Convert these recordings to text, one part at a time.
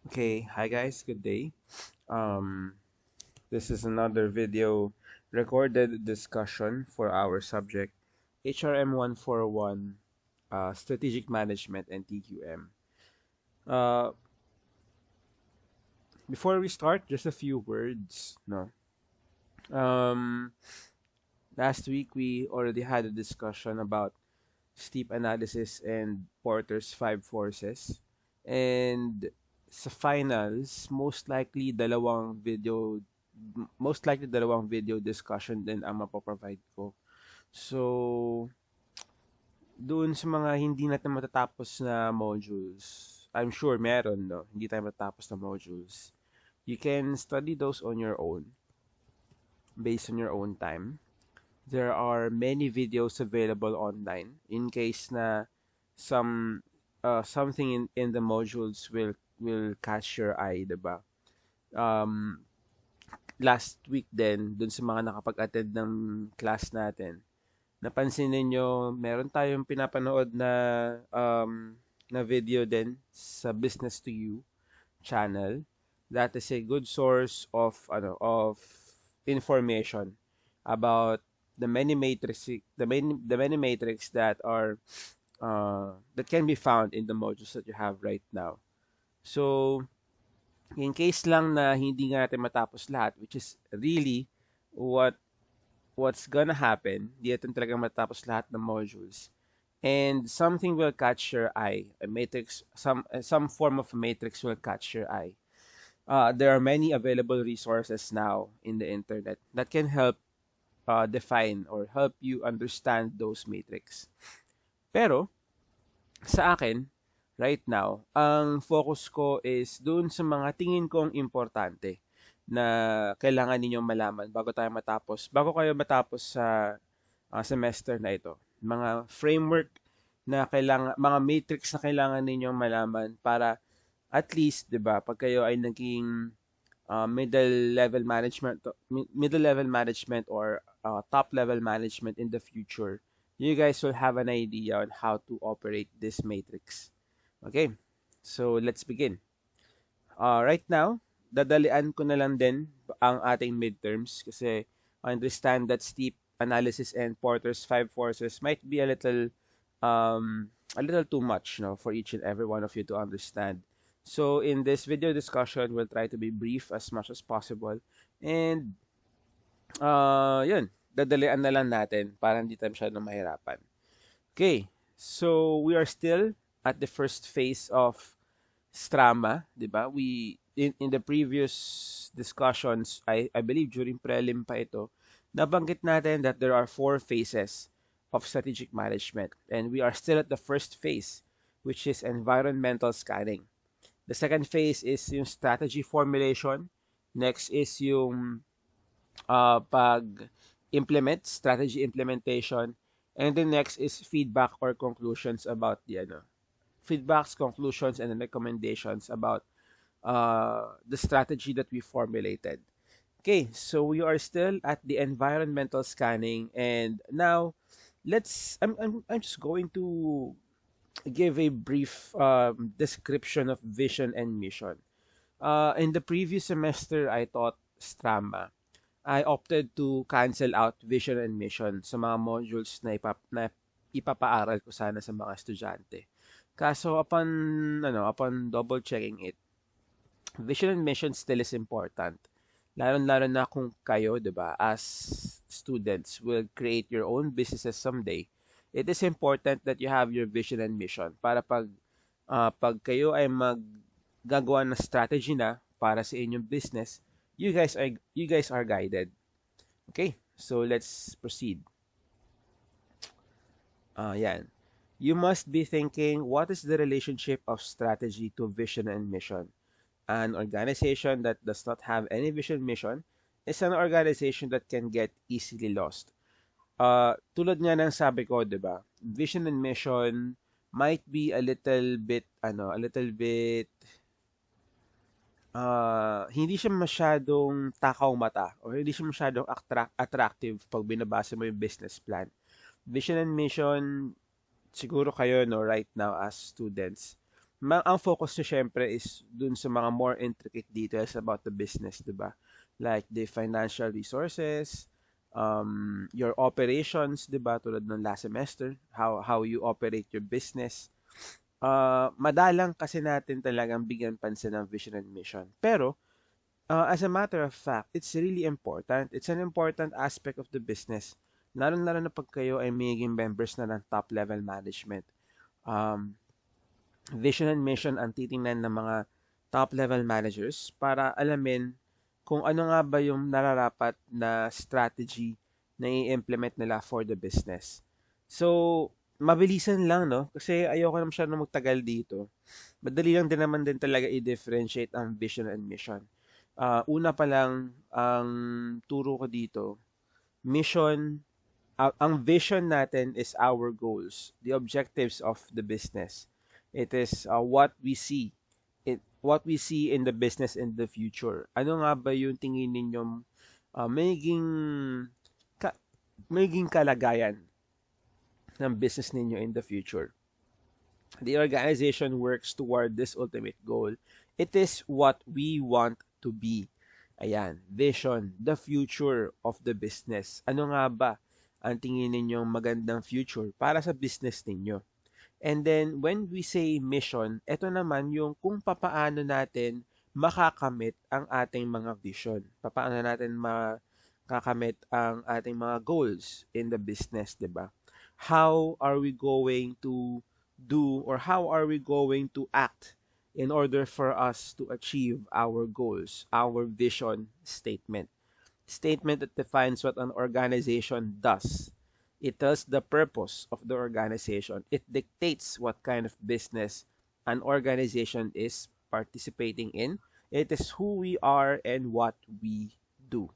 Okay, hi guys, good day. Um, this is another video recorded discussion for our subject HRM 141 Strategic Management and TQM. Uh, Before we start, just a few words. No. Um, Last week we already had a discussion about steep analysis and Porter's five forces. And sa finals, most likely dalawang video discussion din ang mapoprovide ko. So, doon sa mga hindi natin matatapos na modules, I'm sure meron, no? Hindi tayo matatapos na modules. You can study those on your own, based on your own time. There are many videos available online in case na something in the modules will catch your eye, 'di ba? Um, Last week din, dun sa mga nakapag-attend ng class natin, napansin ninyo, meron tayong pinapanood na video din sa Business to You channel. That is a good source of information about the many matrix that can be found in the modules that you have right now. So, in case lang na hindi nga natin matapos lahat, which is really what what's gonna happen, hindi natin talaga matapos lahat ng modules. And something will catch your eye. A matrix, some form of a matrix will catch your eye. There are many available resources now in the internet that can help define or help you understand those matrix. Pero sa akin, right now, ang focus ko is dun sa mga tingin kong importante na kailangan ninyong malaman bago kayo matapos sa semester na ito. Mga framework na mga matrix na kailangan ninyong malaman para at least, 'di ba, pag kayo ay naging middle level management or top level management in the future, you guys will have an idea on how to operate this matrix. Okay, so let's begin. Right now, dadalian ko na lang din ang ating midterms kasi I understand that steep analysis and Porter's five forces might be a little too much, for each and every one of you to understand. So in this video discussion, we'll try to be brief as much as possible. And yun, dadalian na lang natin para hindi tayo masyadong mahirapan. Okay, so we are still at the first phase of Strama, 'di ba? In the previous discussions, I believe during prelim pa ito, nabanggit natin that there are four phases of strategic management and we are still at the first phase, which is environmental scanning. The second phase is yung strategy formulation. Next is yung pag-implement, strategy implementation. And the next is feedback or conclusions about feedbacks, conclusions, and recommendations about the strategy that we formulated. Okay, so we are still at the environmental scanning, and now I'm just going to give a brief description of vision and mission. In the previous semester, I taught Strama. I opted to cancel out vision and mission sa mga modules na ipapaaral ko sana sa mga estudyante. Kaso upon double checking it, vision and mission still is important. Lalo-lalo na kung kayo, 'di ba, as students will create your own businesses someday. It is important that you have your vision and mission para pag kayo ay maggagawa ng strategy na para sa inyong business, you guys are guided. Okay? So let's proceed. Yan. You must be thinking, what is the relationship of strategy to vision and mission? An organization that does not have any vision mission is an organization that can get easily lost. Tulad nga ng sabi ko, 'di ba? Vision and mission might be a little bit hindi siya masyadong takaw mata or hindi siya masyadong attractive pag binabasa mo yung business plan. Vision and mission, siguro kayo, no, right now as students, ang focus nyo syempre is dun sa mga more intricate details about the business, di ba? Like the financial resources, your operations, di ba? Tulad ng last semester, how you operate your business. Madalang kasi natin talagang bigyan pansin ng vision and mission. Pero, as a matter of fact, it's really important. It's an important aspect of the business. Lalo-lalo na pag kayo ay magiging members na ng top level management. Um, Vision and mission ang titingnan ng mga top level managers para alamin kung ano nga ba yung nararapat na strategy na i-implement nila for the business. So, mabilisan lang, no? Kasi ayoko naman siya na magtagal dito. Madali lang din naman din talaga i-differentiate ang vision and mission. Una pa lang, ang turo ko dito, mission, ang vision natin is our goals, the objectives of the business. It is what we see in the business in the future. Ano nga ba yung tingin ninyong magiging ka, magiging kalagayan ng business ninyo in the future? The organization works toward this ultimate goal. It is what we want to be. Ayan, vision, the future of the business. Ano nga ba ang tingin ninyong magandang future para sa business ninyo? And then, when we say mission, ito naman yung kung papaano natin makakamit ang ating mga vision. Papaano natin makakamit ang ating mga goals in the business, di ba? How are we going to do or how are we going to act in order for us to achieve our goals, our vision statement? Statement that defines what an organization does. It tells the purpose of the organization. It dictates what kind of business an organization is participating in. It is who we are and what we do.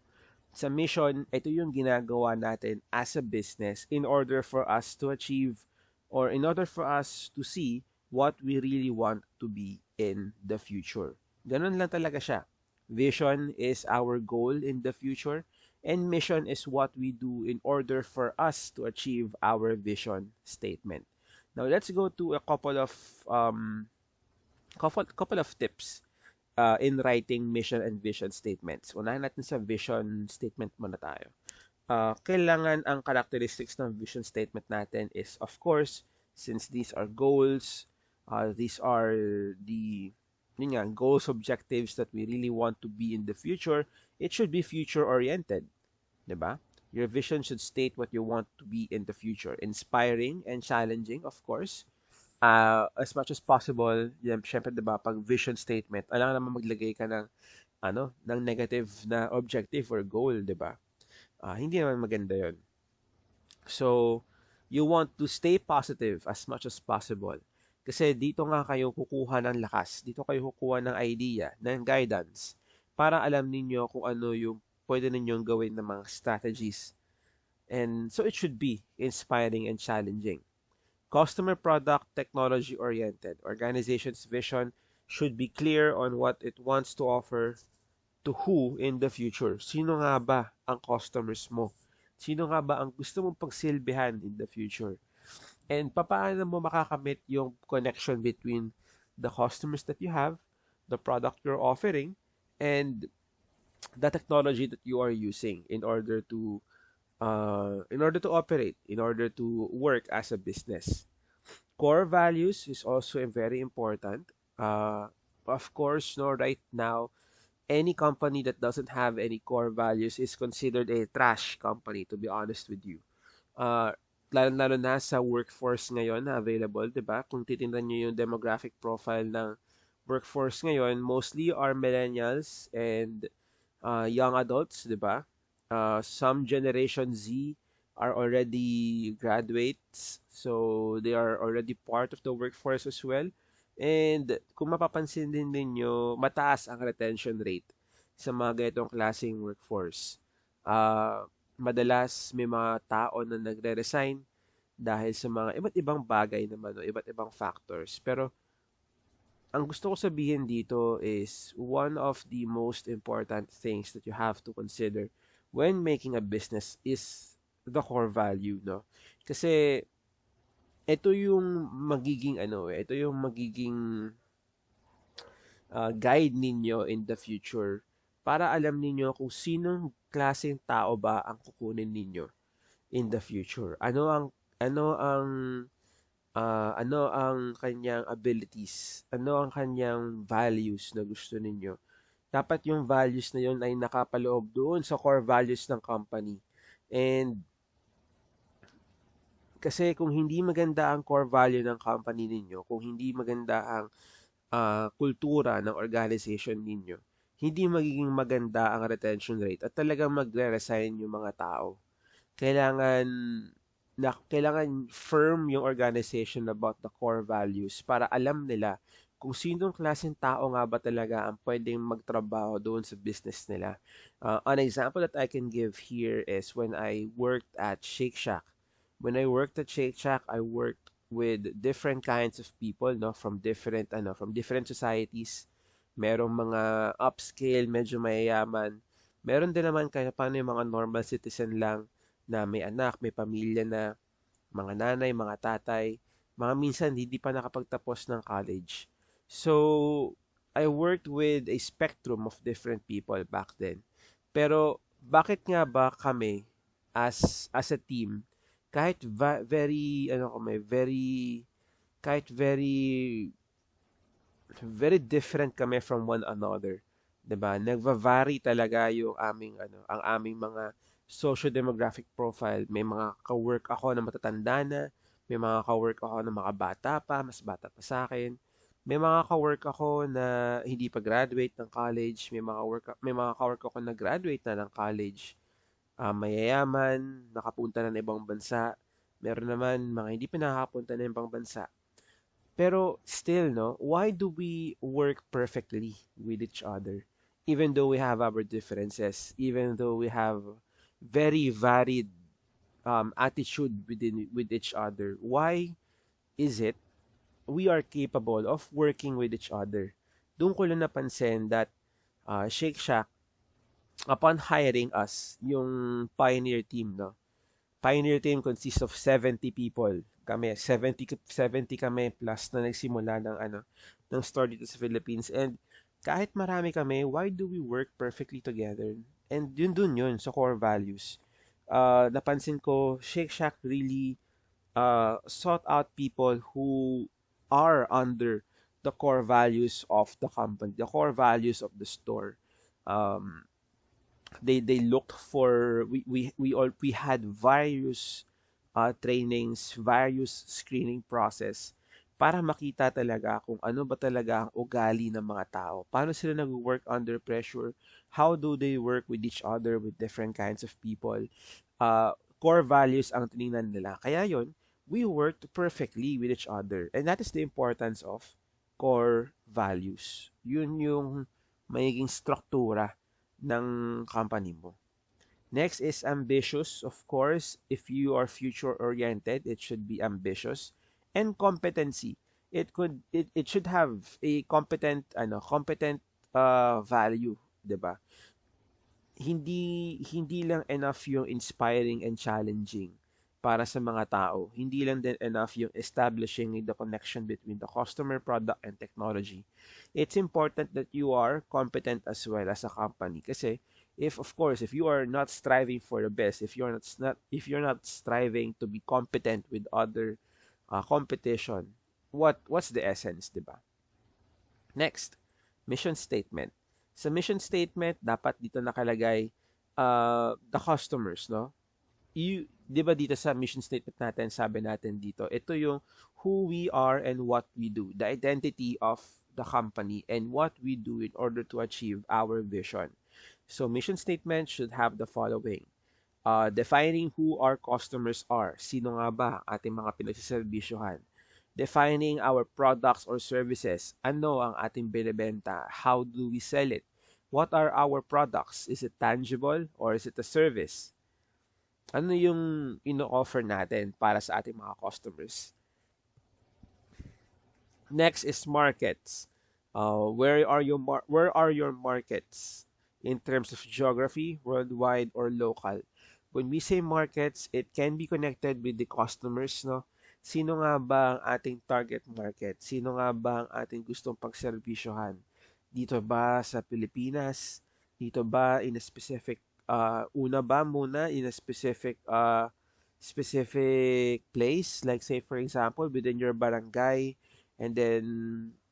Sa mission, ito yung ginagawa natin as a business in order for us to achieve or in order for us to see what we really want to be in the future. Ganun lang talaga siya. Vision is our goal in the future and mission is what we do in order for us to achieve our vision statement. Now let's go to a couple of tips in writing mission and vision statements. Unahin natin sa vision statement muna tayo. Kailangan ang characteristics ng vision statement natin is, of course, since these are goals, these are the goals, objectives that we really want to be in the future, it should be future-oriented. Diba? Your vision should state what you want to be in the future. Inspiring and challenging, of course. As much as possible, yan, syempre, diba, pag vision statement, alam naman maglagay ka ng, ng negative na objective or goal, diba? Hindi naman maganda yon. So, you want to stay positive as much as possible. Kasi dito nga kayo kukuha ng lakas, dito kayo kukuha ng idea, ng guidance, para alam ninyo kung ano yung pwede ninyong gawin ng mga strategies. And so it should be inspiring and challenging. Customer product technology oriented. Organization's vision should be clear on what it wants to offer to who in the future. Sino nga ba ang customers mo? Sino nga ba ang gusto mong pagsilbihan in the future? And paano mo makakamit yung connection between the customers that you have, the product you're offering, and the technology that you are using in order to operate, in order to work as a business. Core values is also very important. Of course, no, right now, any company that doesn't have any core values is considered a trash company, to be honest with you. Uh, lalo na sa workforce ngayon na available, di ba? Kung titingnan nyo yung demographic profile ng workforce ngayon, mostly are millennials and young adults, di ba? Some Generation Z are already graduates, so they are already part of the workforce as well. And kung mapapansin din ninyo, mataas ang retention rate sa mga ganitong klaseng workforce. Madalas may mga tao na nagre-resign dahil sa mga iba't ibang bagay naman, no? Iba't ibang factors. Pero ang gusto ko sabihin dito is one of the most important things that you have to consider when making a business is the core value, no? Kasi ito yung magiging ito yung magiging guide ninyo in the future para alam ninyo kung sinong klaseng tao ba ang kukunin ninyo in the future. Ano ang kanyang abilities? Ano ang kanyang values na gusto ninyo? Dapat yung values na yun ay nakapaloob doon sa core values ng company. And kasi kung hindi maganda ang core value ng company ninyo, kung hindi maganda ang kultura ng organization ninyo, hindi magiging maganda ang retention rate at talagang magre-resign yung mga tao. Kailangan kailangan firm yung organization about the core values para alam nila kung sinong klaseng tao nga ba talaga ang pwedeng magtrabaho doon sa business nila. An example that I can give here is when I worked at Shake Shack. When I worked at Shake Shack, I worked with different kinds of people, no, from different societies. Merong mga upscale, medyo mayayaman. Meron din naman kaya paano yung mga normal citizen lang na may anak, may pamilya na, mga nanay, mga tatay, mga minsan hindi pa nakapagtapos ng college. So, I worked with a spectrum of different people back then. Pero bakit nga ba kami as a team kahit very kami, very very different kami from one another. 'Di ba? Nagva-vary talaga yung ang aming mga socio-demographic profile. May mga ka-work ako na matatanda na, may mga ka-work ako na mga bata pa, mas bata pa sa akin. May mga ka-work ako na hindi pa graduate ng college, may mga ka-work ako na graduate na ng college, mayayaman, nakapunta na ng ibang bansa. Meron naman mga hindi pa nakakapunta ng ibang bansa. Pero still, no, why do we work perfectly with each other? Even though we have our differences, even though we have very varied attitude with each other, why is it we are capable of working with each other? Doon ko lang napansin that Shake Shack, upon hiring us, yung pioneer team, no, Pioneer team consists of 70 people. Kami, 70 kami plus na nagsimula ng store dito sa Philippines. And kahit marami kami, why do we work perfectly together? And yun sa core values. Napansin ko, Shake Shack really sought out people who are under the core values of the company, the core values of the store. Um, they looked for we had various trainings, various screening process para makita talaga kung ano ba talaga ang ugali ng mga tao. Paano sila nag-work under pressure? How do they work with each other, with different kinds of people? Core values ang tinignan nila. Kaya yon, we worked perfectly with each other. And that is the importance of core values. Yun yung magiging struktura ng company mo. Next is ambitious. Of course, if you are future-oriented, it should be ambitious. And competency. It should have a competent value, 'di ba? Hindi lang enough yung inspiring and challenging para sa mga tao. Hindi lang din enough yung establishing the connection between the customer, product, and technology. It's important that you are competent as well as a company. Kasi if of course if you are not striving for the best, if you're not striving to be competent with other competition, what's the essence, 'di ba? Next, mission statement. Sa mission statement, dapat dito nakalagay the customers, no? 'Di ba dito sa mission statement natin, sabi natin dito, ito yung who we are and what we do, the identity of the company and what we do in order to achieve our vision. So mission statement should have the following. Defining who our customers are. Sino nga ba ating mga pinagsiservisyohan? Defining our products or services. Ano ang ating binibenta? How do we sell it? What are our products? Is it tangible or is it a service? Ano yung ino-offer natin para sa ating mga customers? Next is markets. Where are your markets in terms of geography, worldwide or local? When we say markets, it can be connected with the customers, no? Sino nga ba ang ating target market? Sino nga ba ang ating gustong pagserbisyohan? Dito ba sa Pilipinas? Dito ba in a specific, una ba muna in a specific place? Like say for example, within your barangay, and then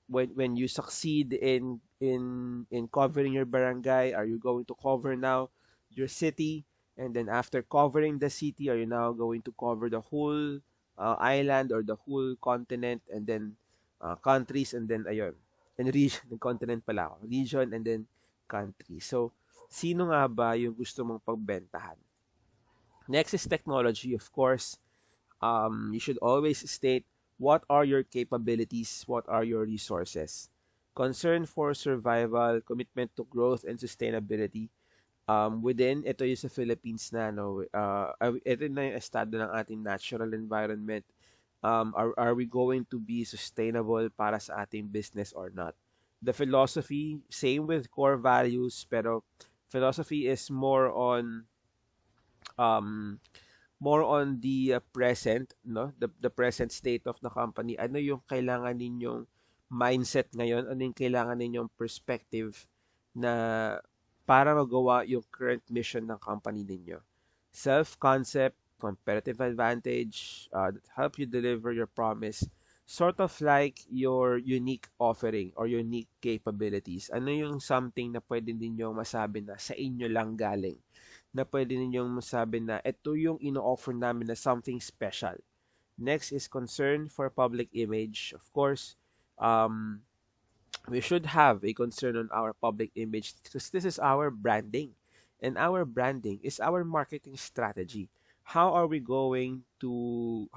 when you succeed in covering your barangay, are you going to cover now your city? And then after covering the city, are you now going to cover the whole island or the whole continent, and then countries, and then ayun. And region, continent pala ako. Region and then country. So, sino nga ba yung gusto mong pagbentahan? Next is technology, of course. You should always state what are your capabilities, what are your resources. Concern for survival, commitment to growth and sustainability. Within, ito yung sa Philippines na, no, ito na yung estado ng ating natural environment. Are we going to be sustainable para sa ating business or not? The philosophy, same with core values, pero philosophy is um, more on the present, no? The present state of the company. Ano yung kailangan ninyong mindset ngayon? Ano yung kailangan ninyong perspective na para magawa yung current mission ng company ninyo? Self-concept, competitive advantage, that help you deliver your promise, sort of like your unique offering or unique capabilities. Ano yung something na pwede ninyong masabi na sa inyo lang galing? Na pwede ninyong masabi na ito yung ino-offer namin na something special. Next is concern for public image. Of course, um, we should have a concern on our public image because this is our branding. And our branding is our marketing strategy. How are we going to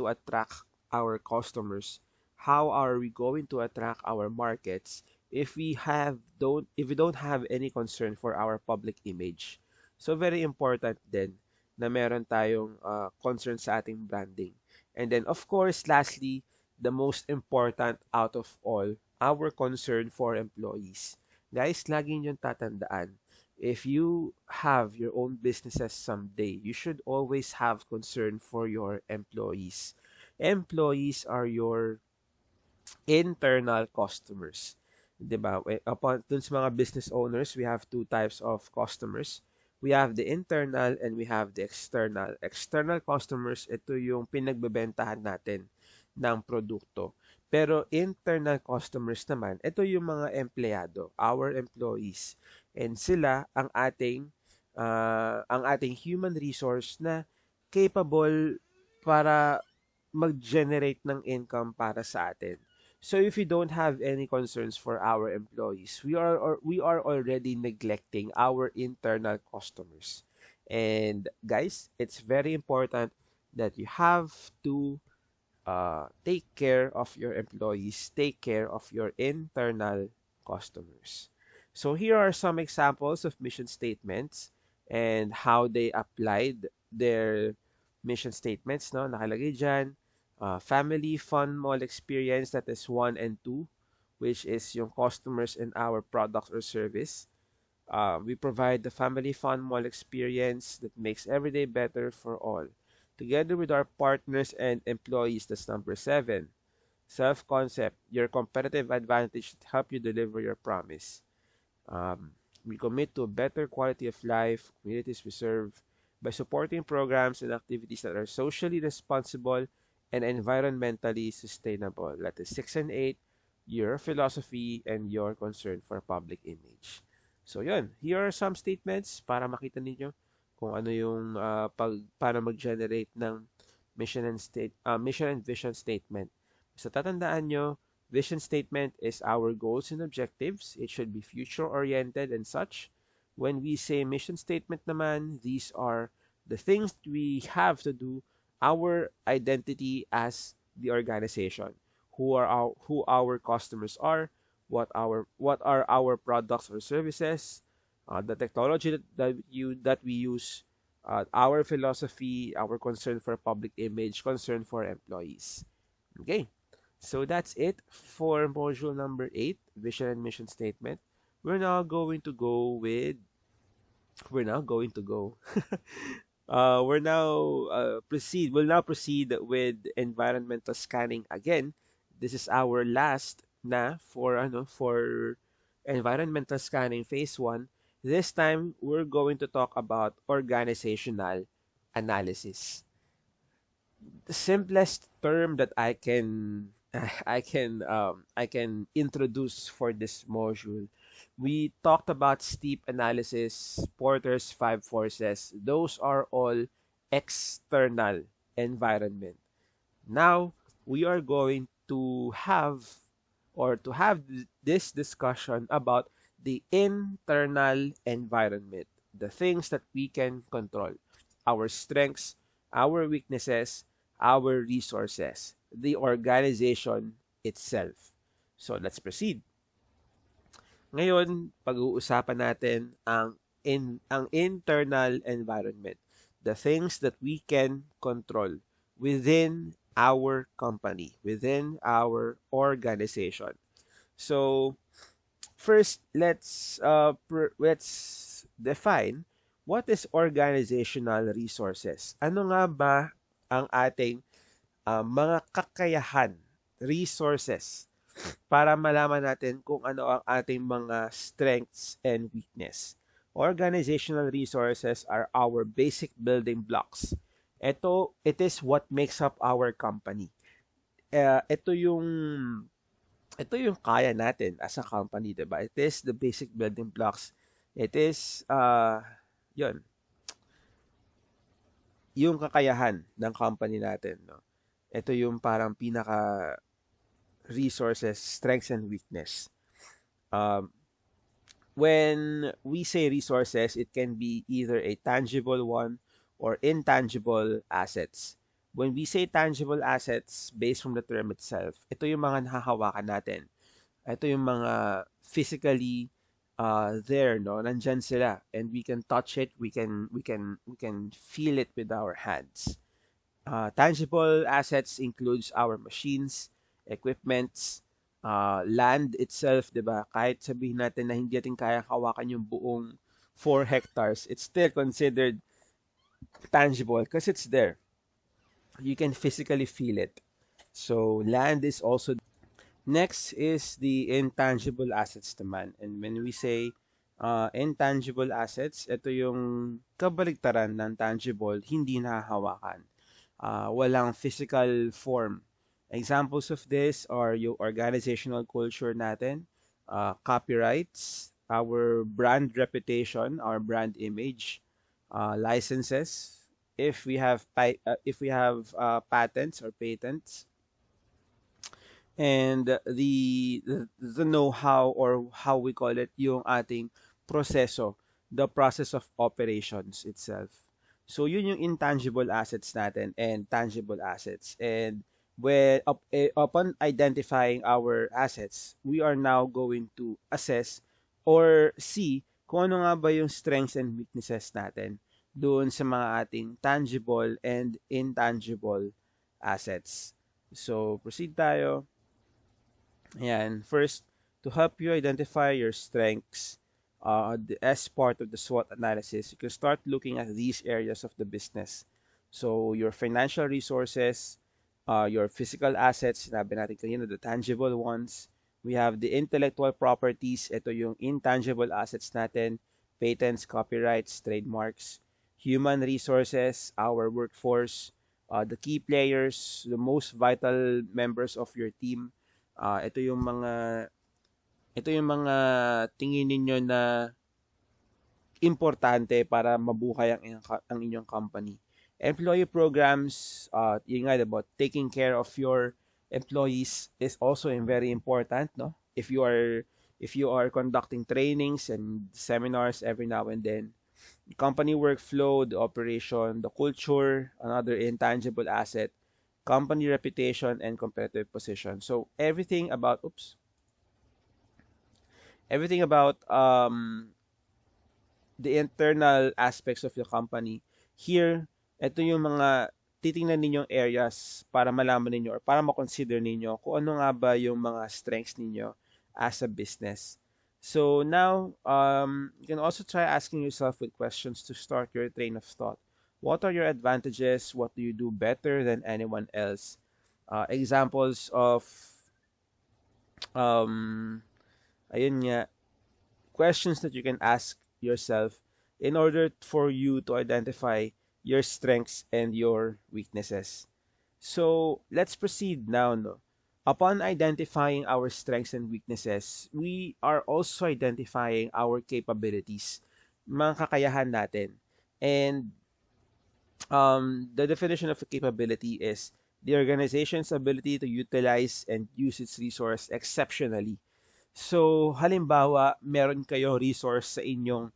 attract our customers? How are we going to attract our markets if we don't have any concern for our public image? So very important din na meron tayong concern sa ating branding. And then of course, lastly, the most important out of all, our concern for employees. Guys, lagi niyong tatandaan, if you have your own businesses someday, you should always have concern for your employees. Employees are your internal customers. 'Di ba? Upon dun sa mga business owners, we have two types of customers. We have the internal and we have the external. External customers, ito yung pinagbebentahan natin ng produkto. Pero internal customers naman, ito yung mga empleyado, our employees. And sila ang ating human resource na capable para mag-generate ng income para sa atin. So if we don't have any concerns for our employees, we are already neglecting our internal customers. And guys, it's very important that you have to take care of your employees, take care of your internal customers. So here are some examples of mission statements and how they applied their mission statements. No, nakalagay dyan, family fun mall experience, that is 1 and 2, which is yung customers and our product or service. We provide the family fun mall experience that makes every day better for all. Together with our partners and employees, that's number 7. Self-concept, your competitive advantage to help you deliver your promise. We commit to a better quality of life, communities we serve, by supporting programs and activities that are socially responsible and environmentally sustainable. That is 6 and 8, your philosophy and your concern for public image. So yun, here are some statements para makita ninyo kung ano yung para mag-generate ng mission and vision statement. So tatandaan nyo, vision statement is our goals and objectives. It should be future-oriented and such. When we say mission statement naman, these are the things we have to do, our identity as the organization, who our customers are, what are our products or services, the technology that we use, our philosophy, our concern for public image, concern for employees. Okay, so that's it for module number 8, vision and mission statement. We're now going to go with we're now going to go We'll now proceed with environmental scanning again. This is our last na for environmental scanning phase 1. This time we're going to talk about organizational analysis. The simplest term that I can introduce for this module. We talked about steep analysis, Porter's five forces. Those are all external environment. Now we are going to have this discussion about the internal environment, the things that we can control, our strengths, our weaknesses, our resources, the organization itself. So let's proceed. Ngayon, pag-uusapan natin ang internal environment, the things that we can control within our company, within our organization. So, first, let's define what is organizational resources. Ano nga ba ang ating mga kakayahan, resources, para malaman natin kung ano ang ating mga strengths and weakness. Organizational resources are our basic building blocks. It is what makes up our company. Uh, ito yung ito yung kaya natin as a company, 'di ba? It is the basic building blocks. It is 'yun, yung kakayahan ng company natin, no. Ito yung parang pinaka resources, strengths and weakness. Um, when we say resources, it can be either a tangible one or intangible assets. When we say tangible assets, based from the term itself, ito yung mga nahahawakan natin. Ito yung mga physically there, no? Nandyan sila and we can touch it, we can feel it with our hands. Tangible assets includes our machines, equipments, land itself, 'di ba? Kahit sabihin natin na hindi natin kaya hawakan yung buong 4 hectares, it's still considered tangible because it's there. You can physically feel it. So land is also. Next is the intangible assets naman. And when we say intangible assets, ito yung kabaligtaran ng tangible, hindi nahahawakan. Walang physical form. Examples of this are yung organizational culture natin, copyrights, our brand reputation, our brand image, licenses, if we have patents or patents, and the know-how or how we call it yung ating proseso, the process of operations itself. So yun yung intangible assets natin and tangible assets. And upon identifying our assets, we are now going to assess or see kung ano nga ba yung strengths and weaknesses natin doon sa mga ating tangible and intangible assets. So proceed tayo. Ayan, first, to help you identify your strengths as part of the SWOT analysis, you can start looking at these areas of the business. So, your financial resources, your physical assets, sinabi natin kanina, the tangible ones. We have the intellectual properties, ito yung intangible assets natin, patents, copyrights, trademarks. Human resources, our workforce, the key players, the most vital members of your team. Ito yung mga tingin ninyo na importante para mabuhay ang inyong company. Employee programs, yun nga about taking care of your employees is also very important, no? If you are conducting trainings and seminars every now and then, company workflow, the operation, the culture, another intangible asset, company reputation and competitive position. So everything about the internal aspects of your company. Here, ito yung mga titingnan ninyong areas para malaman ninyo or para ma-consider ninyo kung ano nga ba yung mga strengths ninyo as a business. So now, you can also try asking yourself with questions to start your train of thought. What are your advantages? What do you do better than anyone else? Examples of um, ayun nga, questions that you can ask yourself in order for you to identify your strengths and your weaknesses. So let's proceed now. No? Upon identifying our strengths and weaknesses, we are also identifying our capabilities, mga kakayahan natin. And the definition of a capability is the organization's ability to utilize and use its resource exceptionally. So, halimbawa, meron kayo resource sa inyong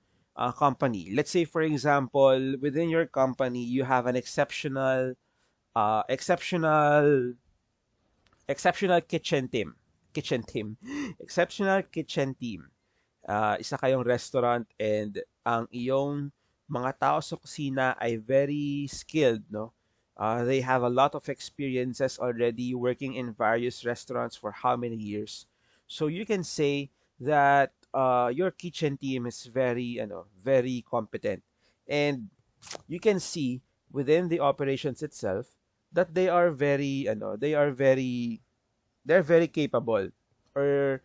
company. Let's say, for example, within your company, you have an uh, exceptional, exceptional kitchen team, exceptional kitchen team. Isa kayong restaurant and ang iyong mga tao sa kusina ay very skilled, no? They have a lot of experiences already working in various restaurants for how many years. So you can say that your kitchen team is very, very competent. And you can see within the operations itself that they're very capable, or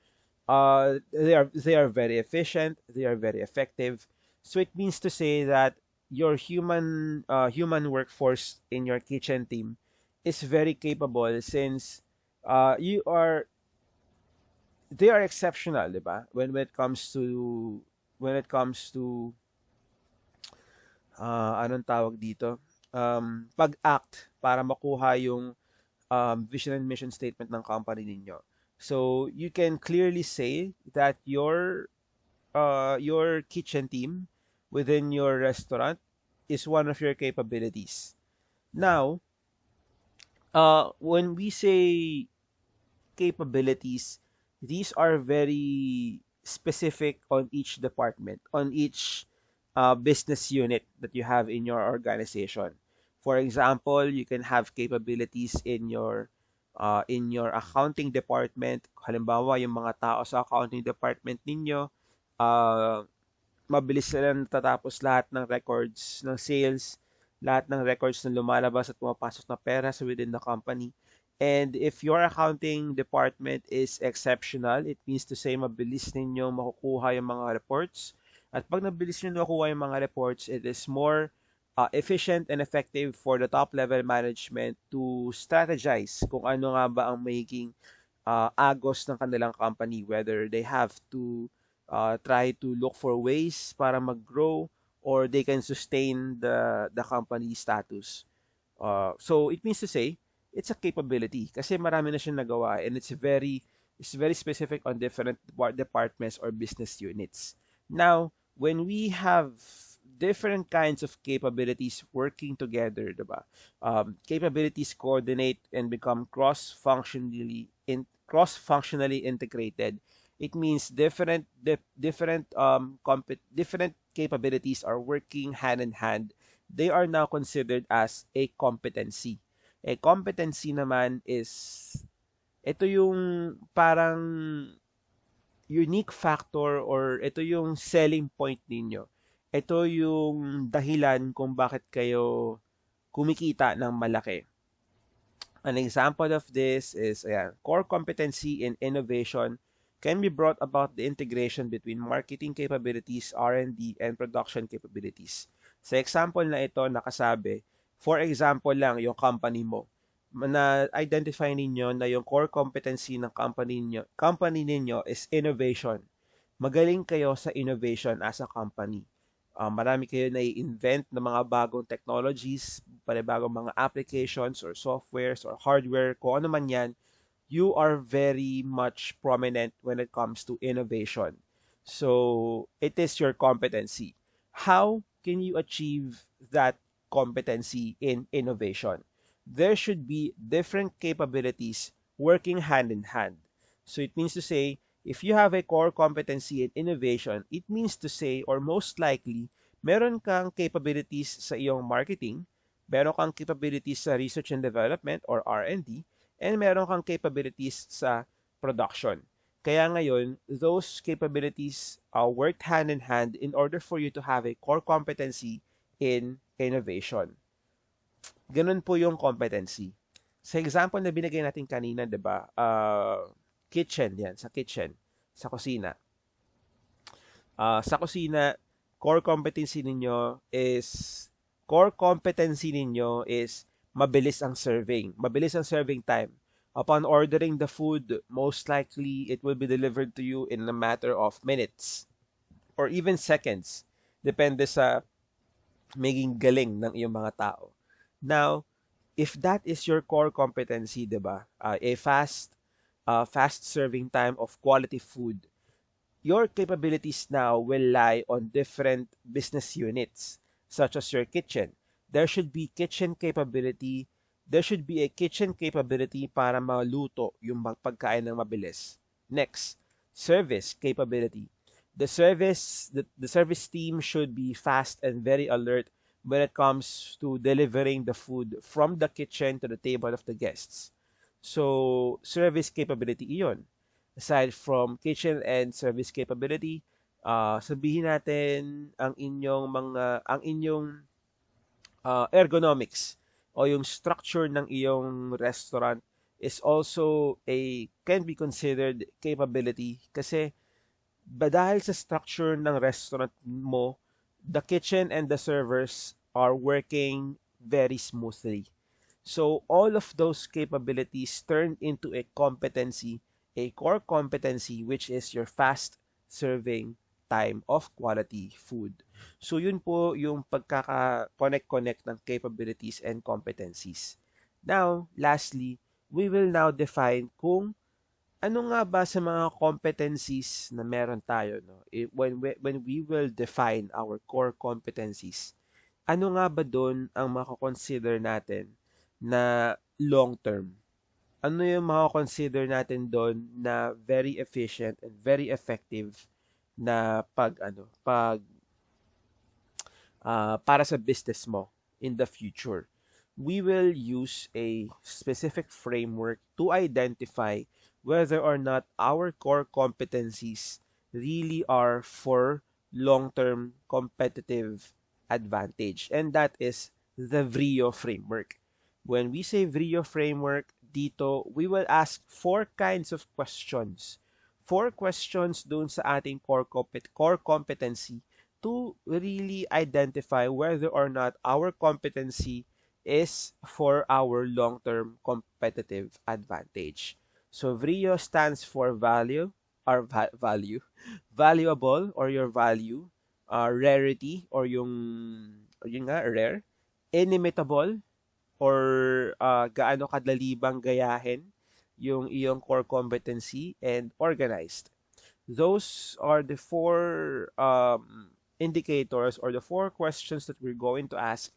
they are very efficient, they are very effective. So it means to say that your human workforce in your kitchen team is very capable, since you are they are exceptional, 'di ba? When it comes to anong tawag dito, pag-act para makuha yung vision and mission statement ng company ninyo. So you can clearly say that your kitchen team within your restaurant is one of your capabilities. Now, when we say capabilities, these are very specific on each department, on each business unit that you have in your organization. For example, you can have capabilities in your accounting department. Halimbawa, yung mga tao sa accounting department ninyo, uh, mabilis sila natatapos lahat ng records ng sales, lahat ng records na lumalabas at pumapasok na pera sa within the company. And if your accounting department is exceptional, it means to say mabilis ninyo makukuha yung mga reports. At pag nabilis nyo nakuha yung mga reports, it is more efficient and effective for the top level management to strategize kung ano nga ba ang magiging agos ng kanilang company, whether they have to try to look for ways para mag-grow, or they can sustain the company status. So it means to say it's a capability kasi marami na siyang nagawa, and it's very specific on different departments or business units. Now, when we have different kinds of capabilities working together, diba? Capabilities coordinate and become cross-functionally integrated. It means different capabilities are working hand in hand. They are now considered as a competency. A competency naman is ito yung parang unique factor, or ito yung selling point ninyo. Ito yung dahilan kung bakit kayo kumikita ng malaki. An example of this is core competency in innovation can be brought about the integration between marketing capabilities, R&D, and production capabilities. Sa example na ito, nakasabi, for example lang, yung company mo, na-identify ninyo na yung core competency ng company ninyo is innovation. Magaling kayo sa innovation as a company. Marami kayo na-invent ng mga bagong technologies, panibagong mga applications or softwares or hardware, kung ano man yan, you are very much prominent when it comes to innovation. So, it is your competency. How can you achieve that competency in innovation? There should be different capabilities working hand in hand. So, it means to say, if you have a core competency in innovation, it means to say, or most likely, meron kang capabilities sa iyong marketing, meron kang capabilities sa research and development or R&D, and meron kang capabilities sa production. Kaya ngayon, those capabilities work hand in hand in order for you to have a core competency in innovation. Ganun po yung competency. Sa example na binigay natin kanina, 'di ba? Kitchen 'yan, sa kitchen, sa kusina. Sa kusina, core competency ninyo is mabilis ang serving. Mabilis ang serving time. Upon ordering the food, most likely it will be delivered to you in a matter of minutes or even seconds. Depende sa maging galing ng iyong mga tao. Now, if that is your core competency, 'di ba? A fast serving time of quality food, your capabilities now will lie on different business units, such as your kitchen. There should be kitchen capability. There should be a kitchen capability para maluto yung pagkain ng mabilis. Next, service capability. The service team should be fast and very alert when it comes to delivering the food from the kitchen to the table of the guests. So, service capability iyon. Aside from kitchen and service capability, sabihin natin ang inyong ergonomics o yung structure ng iyong restaurant is also can be considered capability kasi dahil sa structure ng restaurant mo, the kitchen and the servers are working very smoothly. So all of those capabilities turn into a core competency, which is your fast serving time of quality food. So yun po yung pagkaka-connect ng capabilities and competencies. Now, lastly, we will now define kung ano nga ba sa mga competencies na meron tayo, no? When we will define our core competencies, ano nga ba doon ang mako-consider natin na long term? Ano yung mako-consider natin doon na very efficient and very effective na para sa business mo in the future? We will use a specific framework to identify whether or not our core competencies really are for long-term competitive advantage. And that is the VRIO framework. When we say VRIO framework, dito, we will ask four kinds of questions. Four questions dun sa ating core competency to really identify whether or not our competency is for our long-term competitive advantage. So VRIO stands for value, valuable or your value, rarity or yung nga, rare, inimitable or gaano kadali bang gayahin yung iyong core competency, and organized. Those are the four indicators or the four questions that we're going to ask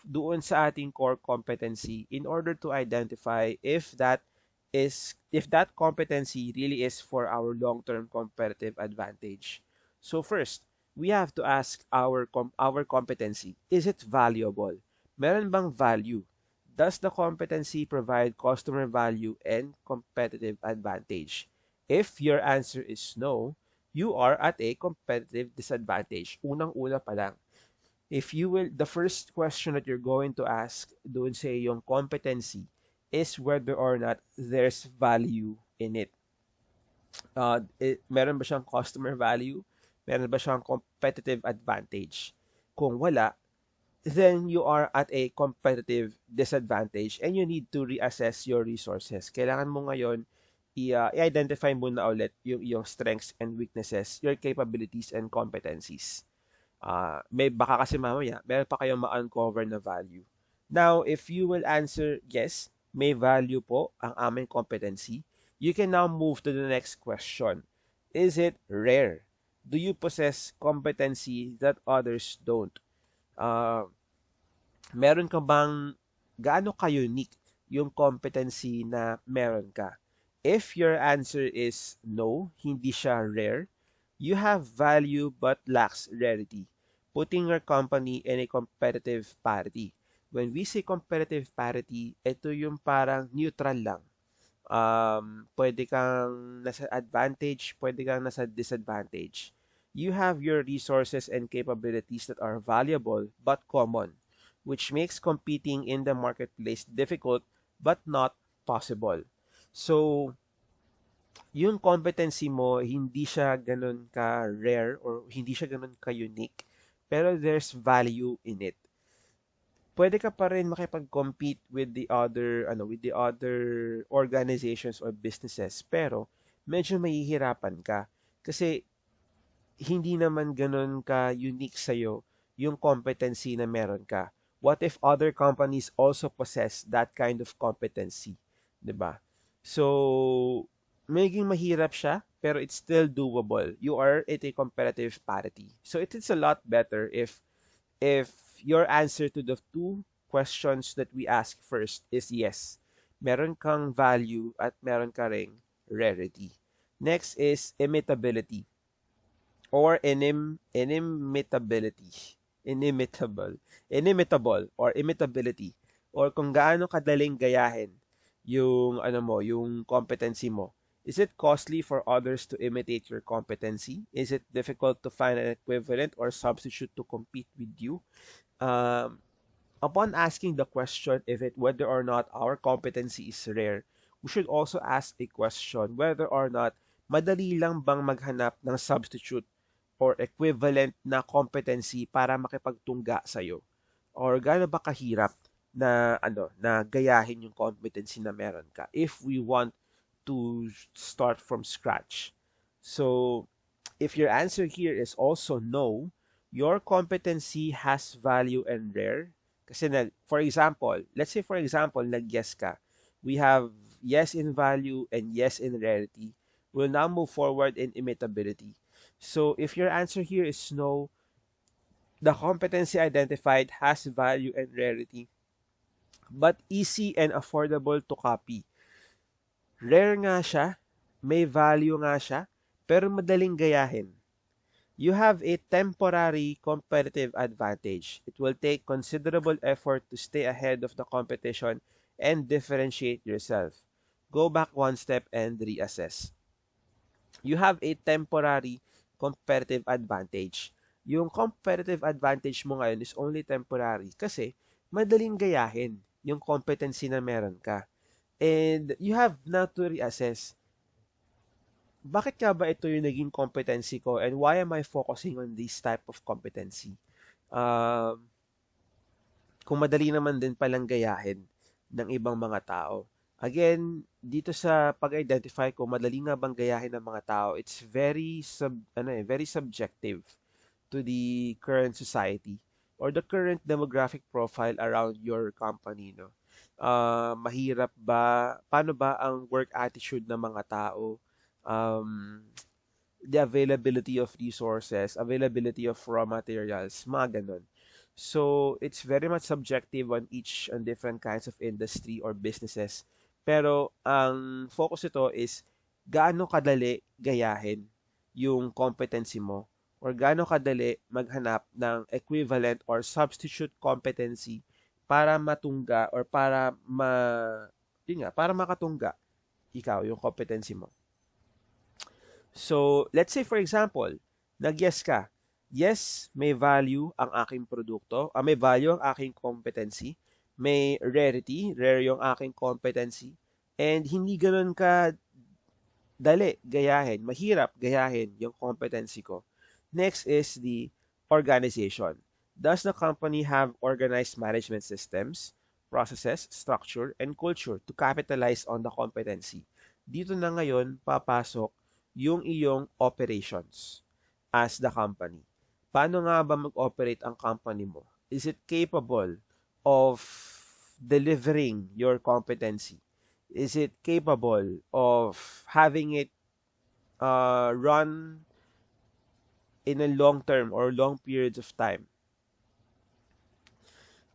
doon sa ating core competency in order to identify if that competency really is for our long-term competitive advantage. So first, we have to ask our competency, is it valuable? Meron bang value? Does the competency provide customer value and competitive advantage? If your answer is no, you are at a competitive disadvantage. Unang-una pa lang. The first question that you're going to ask doon sa iyong competency is whether or not there's value in it. Meron ba siyang customer value? Meron ba siyang competitive advantage? Kung wala, then you are at a competitive disadvantage and you need to reassess your resources. Kailangan mo ngayon i-identify mo na ulit yung iyong strengths and weaknesses, your capabilities and competencies. May baka kasi mamaya, meron pa kayong ma-uncover na value. Now, if you will answer yes, may value po ang aming competency, you can now move to the next question. Is it rare? Do you possess competency that others don't? Meron ka bang gaano ka-unique yung competency na meron ka? If your answer is no, hindi siya rare, you have value but lacks rarity, putting your company in a competitive parity. When we say competitive parity, ito yung parang neutral lang. Pwede kang nasa advantage, pwede kang nasa disadvantage. You have your resources and capabilities that are valuable but common. which makes competing in the marketplace difficult but not possible. So, yung competency mo, hindi siya ganun ka-rare or hindi siya ganun ka-unique, pero there's value in it. Pwede ka pa rin makipag-compete with the other organizations or businesses, pero medyo mahihirapan ka kasi hindi naman ganun ka unique sa'yo yung competency na meron ka. What if other companies also possess that kind of competency? 'Di ba? So, magiging mahirap siya, pero it's still doable. You are at a competitive parity. So, it is a lot better if your answer to the two questions that we ask first is yes. Meron kang value at meron ka ring rarity. Next is imitability or inimitability. Inimitable or imitability or kung gaano kadaling gayahin yung yung competency mo. Is it costly for others to imitate your competency? Is it difficult to find an equivalent or substitute to compete with you? Um, Upon asking the question if it whether or not our competency is rare, we should also ask a question whether or not madali lang bang maghanap ng substitute or equivalent na competency para makipagtungga sa'yo? Or gaano ba kahirap na gayahin yung competency na meron ka if we want to start from scratch? So, if your answer here is also no, your competency has value and rare. Kasi for example, let's say for example, nag-yes ka. We have yes in value and yes in rarity. We'll now move forward in imitability. So if your answer here is no, the competency identified has value and rarity, but easy and affordable to copy. Rare nga siya, may value nga siya, pero madaling gayahin. You have a temporary competitive advantage. It will take considerable effort to stay ahead of the competition and differentiate yourself. Go back one step and reassess. You have a temporary competitive advantage. Yung competitive advantage mo ngayon is only temporary kasi madaling gayahin yung competency na meron ka. And you have now to reassess, bakit nga ba ito yung naging competency ko and why am I focusing on this type of competency? Um, kung madali naman din palang gayahin ng ibang mga tao. Again, dito sa pag-identify kung madali nga bang gayahin ng mga tao, it's very subjective to the current society or the current demographic profile around your company, no? Mahirap ba? Paano ba ang work attitude ng mga tao? Um, the availability of resources, availability of raw materials, mga ganun. So, it's very much subjective on each and different kinds of industry or businesses. Pero, ang focus ito is gaano kadali gayahin yung competency mo or gaano kadali maghanap ng equivalent or substitute competency para matungga or para makatungga ikaw yung competency mo. So, let's say for example, nag-yes ka. Yes, may value ang aking produkto, may value ang aking competency, may rarity, rare yung aking competency, and hindi ganun ka dali gayahin, mahirap gayahin yung competency ko. Next is the organization. Does the company have organized management systems, processes, structure, and culture to capitalize on the competency? Dito na ngayon papasok yung iyong operations as the company. Paano nga ba mag-operate ang company mo? Is it capable of delivering your competency? Is it capable of having it run in a long term or long periods of time?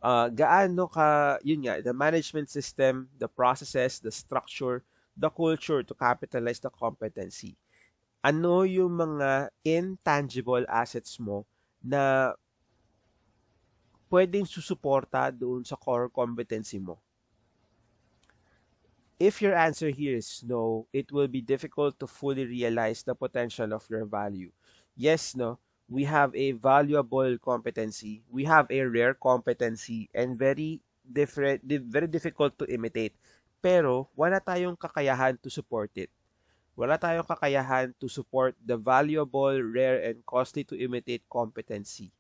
Gaano ka, yun nga, the management system, the processes, the structure, the culture to capitalize the competency. Ano yung mga intangible assets mo na pwedeng susuporta doon sa core competency mo? If your answer here is no, it will be difficult to fully realize the potential of your value. Yes, no, we have a valuable competency, we have a rare competency, and very difficult to imitate. Pero wala tayong kakayahan to support it. Wala tayong kakayahan to support the valuable, rare, and costly to imitate competency.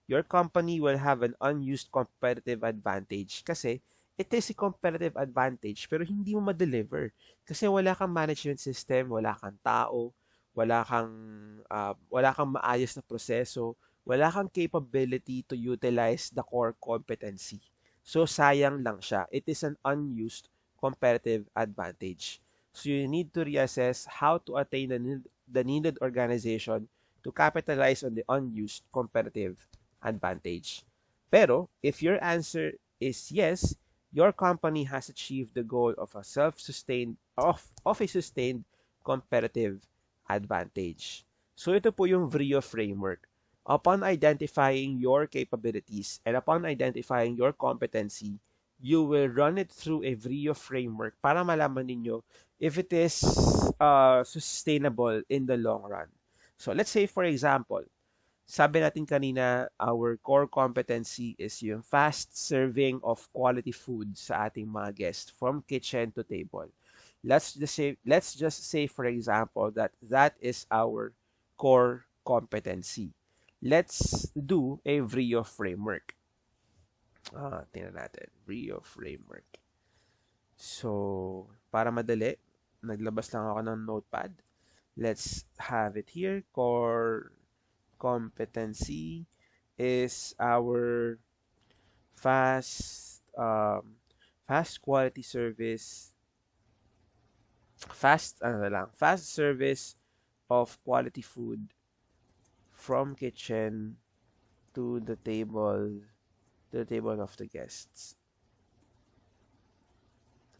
Your company will have an unused competitive advantage kasi it is a competitive advantage pero hindi mo ma-deliver kasi wala kang management system, wala kang tao, wala kang maayos na proseso, wala kang capability to utilize the core competency. So sayang lang siya. It is an unused competitive advantage. So you need to reassess how to attain the needed organization to capitalize on the unused competitive advantage. Pero if your answer is yes, your company has achieved the goal of a sustained competitive advantage. So ito po yung VRIO framework. Upon identifying your capabilities and upon identifying your competency, you will run it through a VRIO framework para malaman ninyo if it is sustainable in the long run. So let's say for example, sabi natin kanina, our core competency is yung fast serving of quality food sa ating mga guests from kitchen to table. Let's just say for example that is our core competency. Let's do a VRIO framework. Tingnan natin. VRIO framework. So, para madali, naglabas lang ako ng notepad. Let's have it here. Core competency is our fast quality service, fast service of quality food from kitchen to the table of the guests.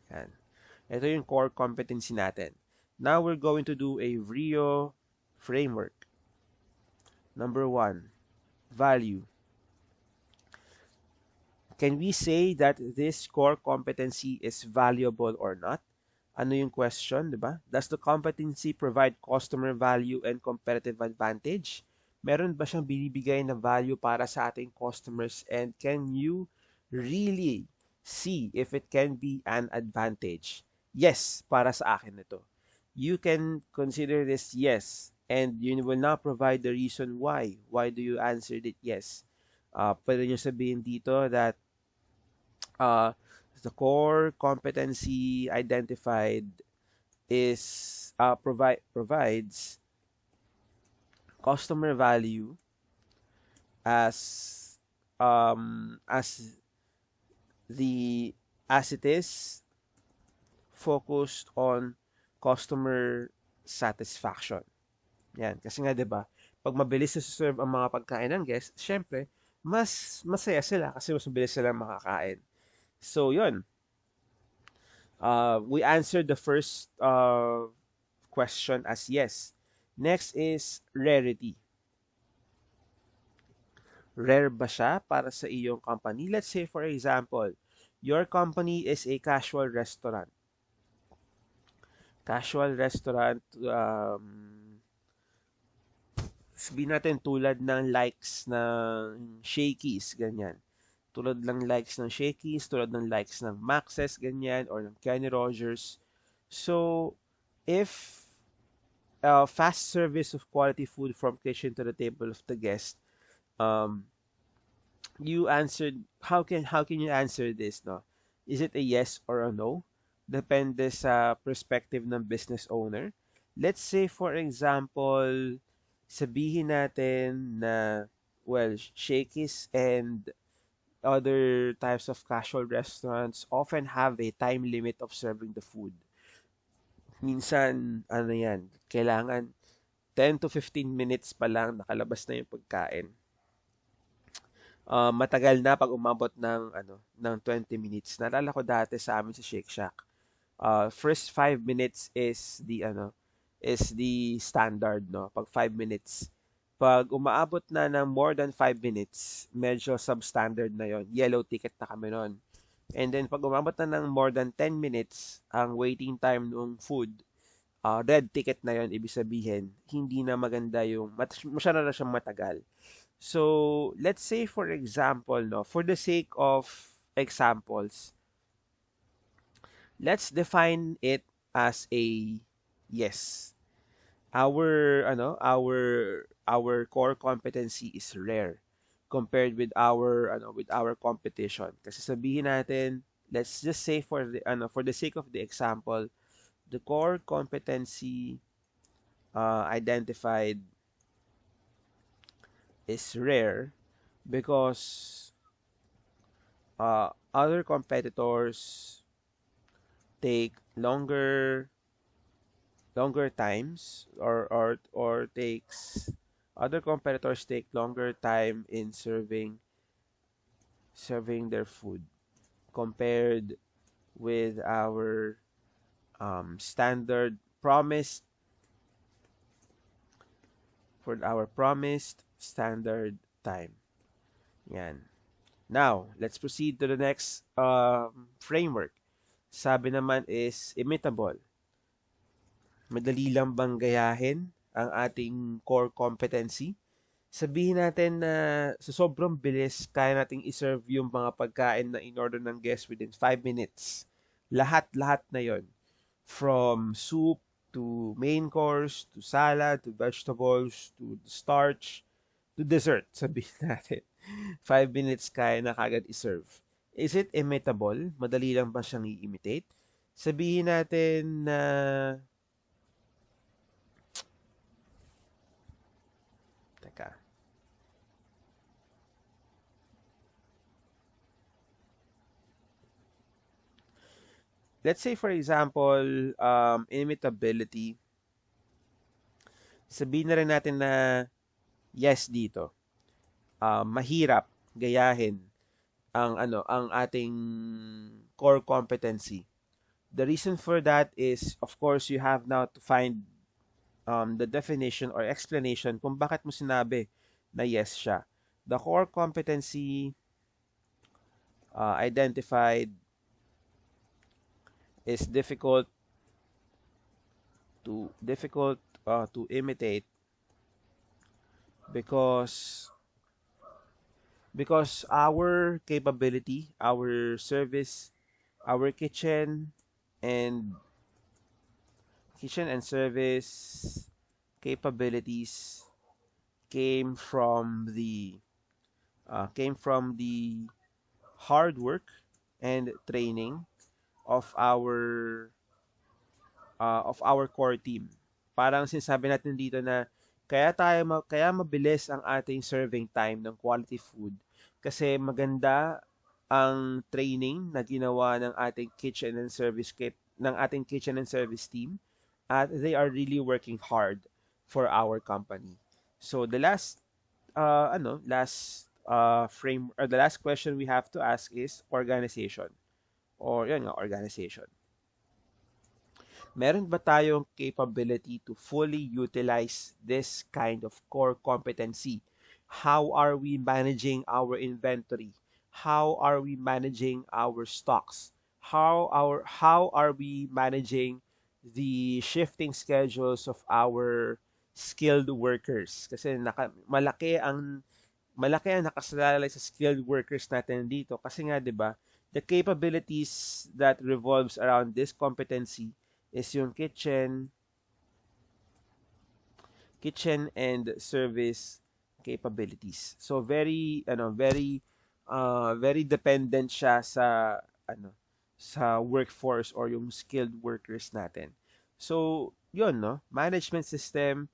Yan. Ito yung core competency natin. Now we're going to do a VRIO framework. Number 1, value. Can we say that this core competency is valuable or not? Ano yung question, di ba? Does the competency provide customer value and competitive advantage? Meron ba siyang binibigay na value para sa ating customers, and can you really see if it can be an advantage? Yes, para sa akin ito. You can consider this yes, and you will now provide the reason why. Why do you answer it yes? Pwede nyo sabihin dito that the core competency identified is provides customer value as um, as as it is focused on customer satisfaction. Yan, kasi nga 'di ba, pag mabilis na serve ang mga pagkain ng guest, syempre mas masaya sila kasi mas mabilis sila makakain. So, yun. We answered the first question as yes. Next is rarity. Rare ba siya para sa iyong company? Let's say, for example, your company is a casual restaurant. Casual restaurant, sabihin natin tulad ng likes ng Shakey's, ganyan. Tulad ng likes ng Shakey's, tulad ng likes ng Max's, ganyan, or ng Kenny Rogers. So, if fast service of quality food from kitchen to the table of the guest, you answered, how can you answer this, no? Is it a yes or a no? Depende sa perspective ng business owner. Let's say, for example, sabihin natin na, well, Shakey's and other types of casual restaurants often have a time limit of serving the food. Minsan, ano yan, kailangan 10 to 15 minutes pa lang nakalabas na yung pagkain. Matagal na pag umabot ng 20 minutes. Naalala ko dati sa amin sa Shake Shack. First 5 minutes is the standard, no? Pag 5 minutes. Pag umaabot na ng more than 5 minutes, medyo substandard na yon. Yellow ticket na kami nun. And then, pag umabot na ng more than 10 minutes, ang waiting time ng food, red ticket na yon, ibig sabihin, hindi na maganda yung, masyado na siyang matagal. So, let's say for example, no, for the sake of examples, let's define it as a yes. Our core competency is rare compared with our competition. Kasi sabihin natin, let's just say for the sake of the example, the core competency identified is rare because other competitors take longer times, or takes other competitors take longer time in serving their food compared with our standard promised for our promised standard time. Yan. Now, let's proceed to the next framework. Sabi naman is imitable. Madali lang bang gayahin ang ating core competency? Sabihin natin na sa sobrang bilis, kaya nating iserve yung mga pagkain na in-order ng guest within 5 minutes. Lahat-lahat na yon. From soup to main course, to salad, to vegetables, to starch, to dessert, sabihin natin. 5 minutes kaya na kagad iserve. Is it imitable? Madali lang ba siyang i-imitate? Sabihin natin na teka. Let's say for example, imitability. Sabihin na rin natin na yes dito. Mahirap gayahin ang ating core competency. The reason for that is, of course, you have now to find the definition or explanation kung bakit mo sinabi na yes siya. The core competency identified is difficult to imitate because our capability, our service, our and service capabilities came from the hard work and training of our core team. Parang sinasabi natin dito na kaya mabilis ang ating serving time ng quality food kasi maganda ang training na ginawa ng ating kitchen and service team, at they are really working hard for our company. So the last question we have to ask is organization, or yun nga, organization. Meron ba tayong capability to fully utilize this kind of core competency? How are we managing our inventory? How are we managing our stocks? How are we managing the shifting schedules of our skilled workers? Kasi malaki ang nakasalalay sa skilled workers natin dito kasi nga 'di ba, the capabilities that revolves around this competency is yung kitchen and service capabilities. So very dependent siya sa workforce or yung skilled workers natin. So, yun, no? Management system,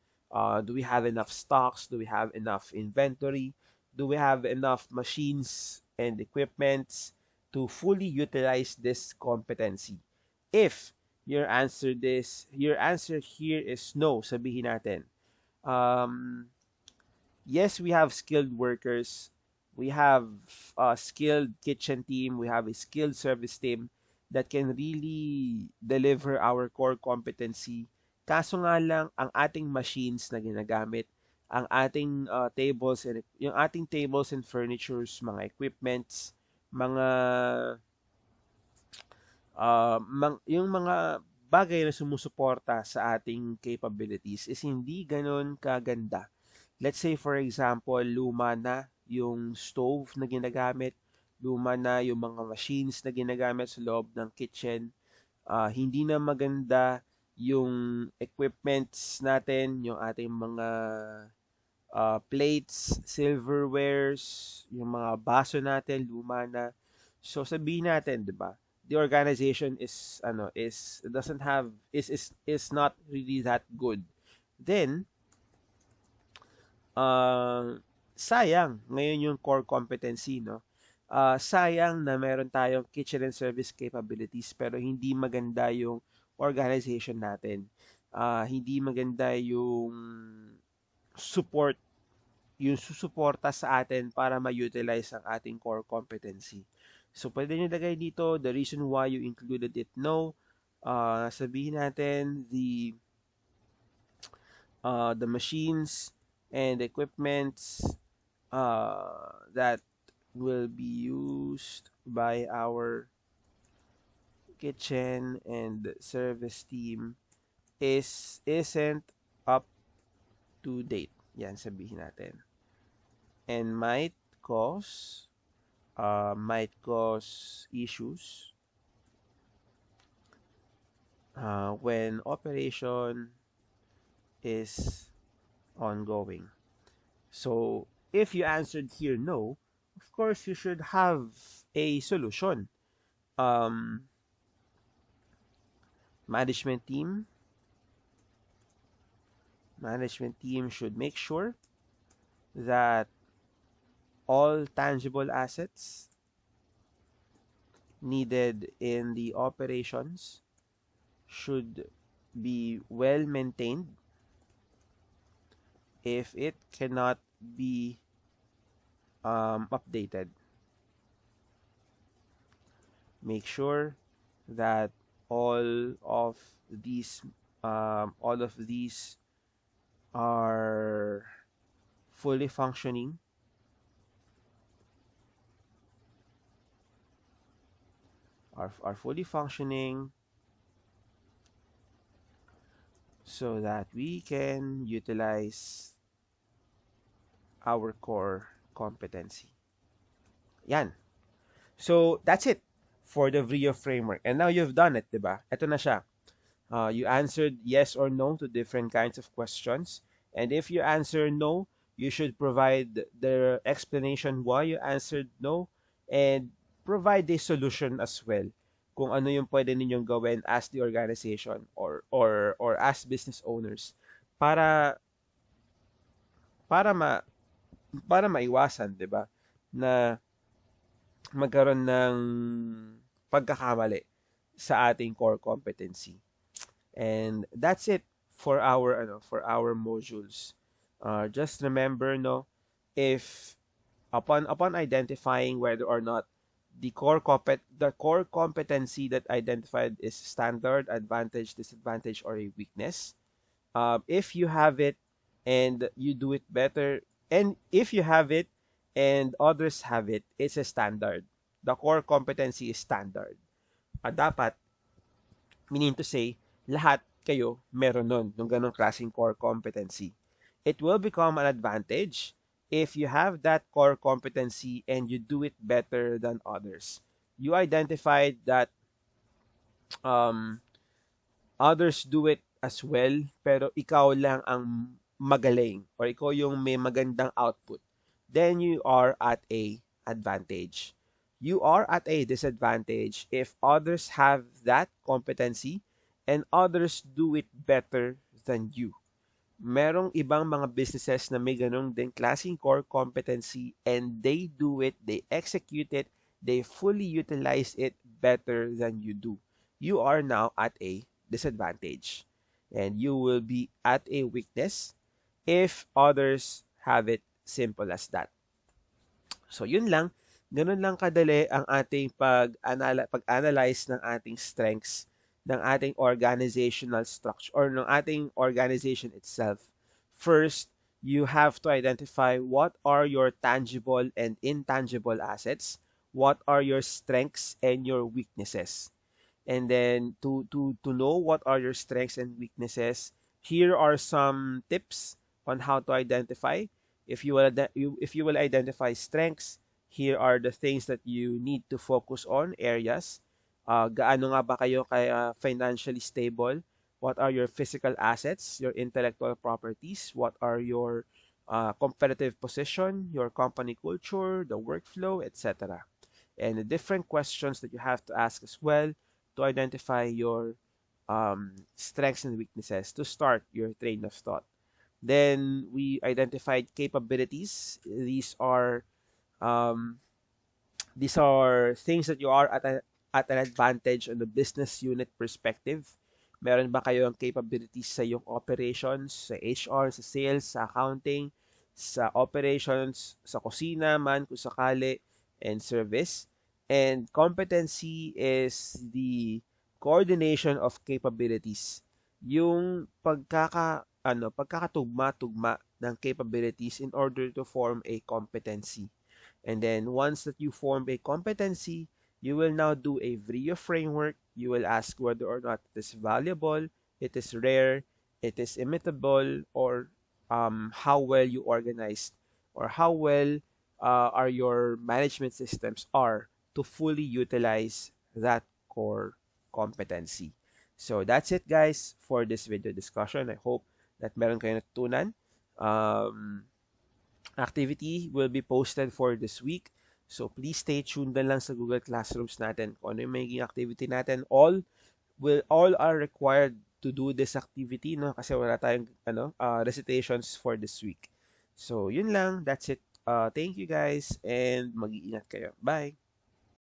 do we have enough stocks? Do we have enough inventory? Do we have enough machines and equipments to fully utilize this competency? If your answer here is no, sabihin natin. Yes, we have skilled workers. We have a skilled kitchen team. We have a skilled service team that can really deliver our core competency. Kaso nga lang, ang ating machines na ginagamit, ang ating yung ating tables and furnitures, mga equipments, yung mga bagay na sumusuporta sa ating capabilities is hindi ganun kaganda. Let's say for example, luma na yung stove na ginagamit, luma na yung mga machines na ginagamit sa loob ng kitchen, hindi na maganda yung equipments natin, yung ating mga plates, silverwares, yung mga baso natin, luma na. So sabihin natin, 'di ba? The organization is doesn't have is not really that good. Then sayang ngayon yung core competency, no? Sayang na meron tayong kitchen and service capabilities pero hindi maganda yung organization natin. Hindi maganda yung support, yung susuporta sa atin para ma-utilize ang ating core competency. So, pwede nyo lagay dito, the reason why you included it, no. Sabihin natin, the machines and equipments that will be used by our kitchen and service team isn't up to date. Yan, sabihin natin. And might cause issues when operation is ongoing. So, if you answered here no, of course you should have a solution. Management team should make sure that all tangible assets needed in the operations should be well maintained. If it cannot be updated, make sure that all of these are fully functioning. Are fully functioning so that we can utilize our core competency. Yan. So, that's it for the VRIO framework. And now you've done it, diba? Ito na siya. You answered yes or no to different kinds of questions. And if you answer no, you should provide the explanation why you answered no and provide a solution as well kung ano yung pwede ninyong gawin as the organization or as business owners para para ma para maiwasan, 'di ba? Na magkaroon ng pagkakamali sa ating core competency. And that's it for our modules. Just remember, no, if upon identifying whether or not the core competency that identified is standard, advantage, disadvantage, or a weakness, if you have it and you do it better, and if you have it and others have it, it's a standard. The core competency is standard. Dapat, meaning to say, lahat kayo meron nun, ng ganong klaseng core competency. It will become an advantage if you have that core competency and you do it better than others. You identified that others do it as well, pero ikaw lang ang magaling or ikaw yung may magandang output. Then you are at a advantage. You are at a disadvantage if others have that competency and others do it better than you. Merong ibang mga businesses na may ganong din klaseng core competency and they do it, they execute it, they fully utilize it better than you do. You are now at a disadvantage and you will be at a weakness if others have it. Simple as that. So yun lang, ganun lang kadali ang ating pag-analyze ng ating strengths, ng ating organizational structure or ng ating organization itself. First, you have to identify what are your tangible and intangible assets, what are your strengths and your weaknesses. And then to know what are your strengths and weaknesses, here are some tips on how to identify. If you will identify strengths, here are the things that you need to focus on areas. Gaano nga ba kayo kaya financially stable? What are your physical assets, your intellectual properties? What are your competitive position, your company culture, the workflow, etc. And the different questions that you have to ask as well to identify your strengths and weaknesses to start your train of thought. Then we identified capabilities. Um, these are things that you are at an advantage on the business unit perspective. Meron ba kayong capabilities sa iyong operations, sa HR, sa sales, sa accounting, sa operations, sa kusina man kung sakali, and service. And competency is the coordination of capabilities. Yung pagkakatugma-tugma ng capabilities in order to form a competency. And then once that you form a competency, you will now do a VRIO framework. You will ask whether or not it is valuable, it is rare, it is imitable, or how well you organized, or how well are your management systems are to fully utilize that core competency. So that's it guys for this video discussion. I hope that meron kayo natutunan. Activity will be posted for this week. So please stay tuned na lang sa Google Classrooms natin kung ano yung magiging activity natin. All are required to do this activity, no, kasi wala tayong recitations for this week. So yun lang, that's it. Thank you guys and mag-iingat kayo. Bye.